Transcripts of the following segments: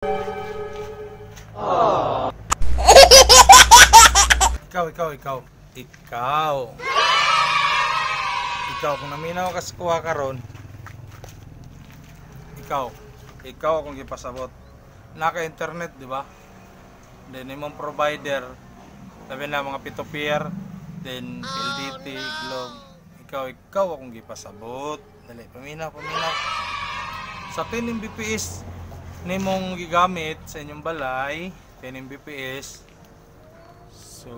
Ikaw, kung naminaw ka sa kuha karon, ikaw akong gipasabot. Naka-internet, di ba? Then imong provider, sabi na mga P2Pier, then PLDT, Globe. Ikaw akong gipasabot. Dali, paminaw. Sa 10 Mbps nimong gigamit sa inyong balay, 10 Mbps. So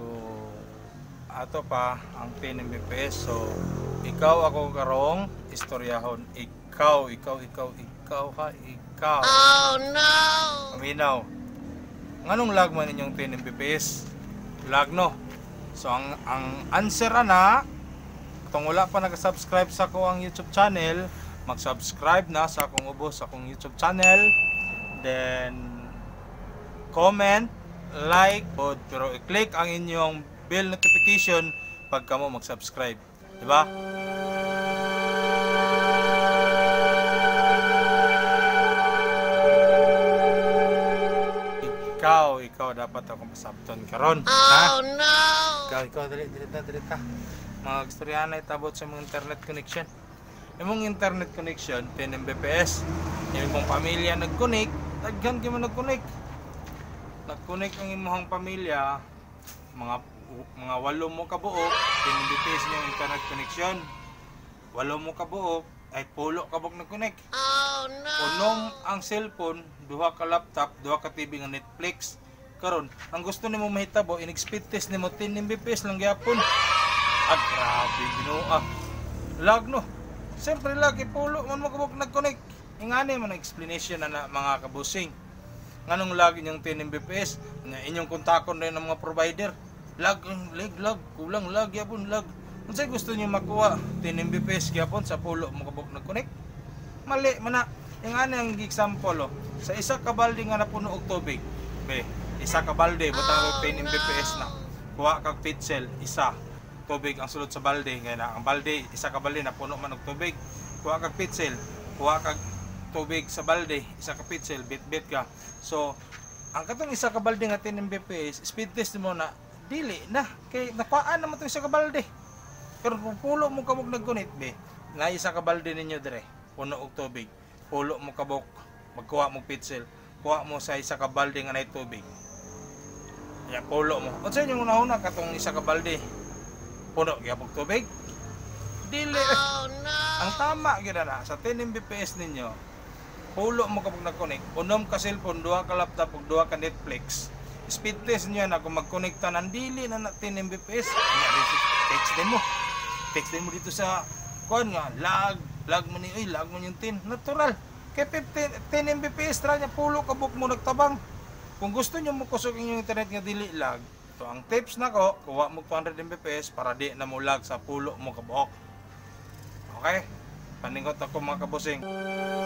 ato pa ang 10 Mbps. So ikaw ako karong istoryahon. Ikaw. Oh no. Paminaw. Nganong lag man inyong 10 Mbps? Lag no. So ang answer ana, kung wala pa nag-subscribe sa ko ang YouTube channel, mag-subscribe na sa akong ubos sa akong YouTube channel. Then comment, like, pero i-click ang inyong bell notification pag kamo mag-subscribe, di ba? Ikaw dapat akong pasabton karon. Oh no. Ikaw dali ta. Mag-istoryahan na itabot sa mga internet connection. Imong internet connection 10 Mbps. Imong pamilya nag-connect, daghan gyud man nag-connect. Nag-connect ang imong pamilya, mga 8 mo ka buok, 10 Mbps yung internet connection. 8 mo ka buok, ay pulo ka buok nag-connect. Oh no. Unom ang cellphone, 2 ka laptop, 2 ka TV nga Netflix. Karon, ang gusto nimo mahitabo, in-speed test nimo 10 Mbps lang gyapon. Grabe binuha. Lag no. Siyempre lag ipulo man mo kabuk nag-connect. Ingani man explanation na mga kabusing. Nganong lag inyong 10 Mbps? Nga inyong kontakon rin ng mga provider. Lag, kulang lag yapon lag. Unsay gusto niyo makuha 10 Mbps gyapon sa pulo mo kabuk nag-connect? Mali man na. Ingani ang example sa isa ka balde nga napuno og tubig. Be, isa ka balde butang 10 Mbps na. Kuha kag pitsel isa. Tubig ang sulod sa balde ngay na ang balde isa ka balde na puno man og tubig, kuha kag pitsel, kuha kag tubig sa balde, isa ka pitsel, bit ka. So ang katong isa ka balde nga 10 Mbps speed test mo na dili na kay napaan naman to isa ka balde. Pero kung pulo mo kabog nag-connect be na isa ka balde ninyo dire puno og tubig, pulo mo kabog magkuha mo pitsel, kuha mo sa isa ka balde nga nay tubig, ya pulo mo unsa yung una katong isa ka balde puno gyapon tubig? Dili. Oh, no. Ang tama gyud na sa 10 Mbps ninyo. Pulo mo kapag nag-connect, unom ka cellphone, 2 ka laptop ug 2 ka Netflix. Speed test niyo na kung mag-connecta nang dili na 10 Mbps. Text din mo dito sa kuan nga lag man ni lag man yung 10. Natural. Kay 10 Mbps ra nya pulo ka buk mo nagtabang. Kung gusto niyo mo kusog inyong internet nga dili lag, so, ang tips nako, kuha mo 200 Mbps para di na mo lag sa pulo mo kabuok. Okay? Paningot ako mga kabusing.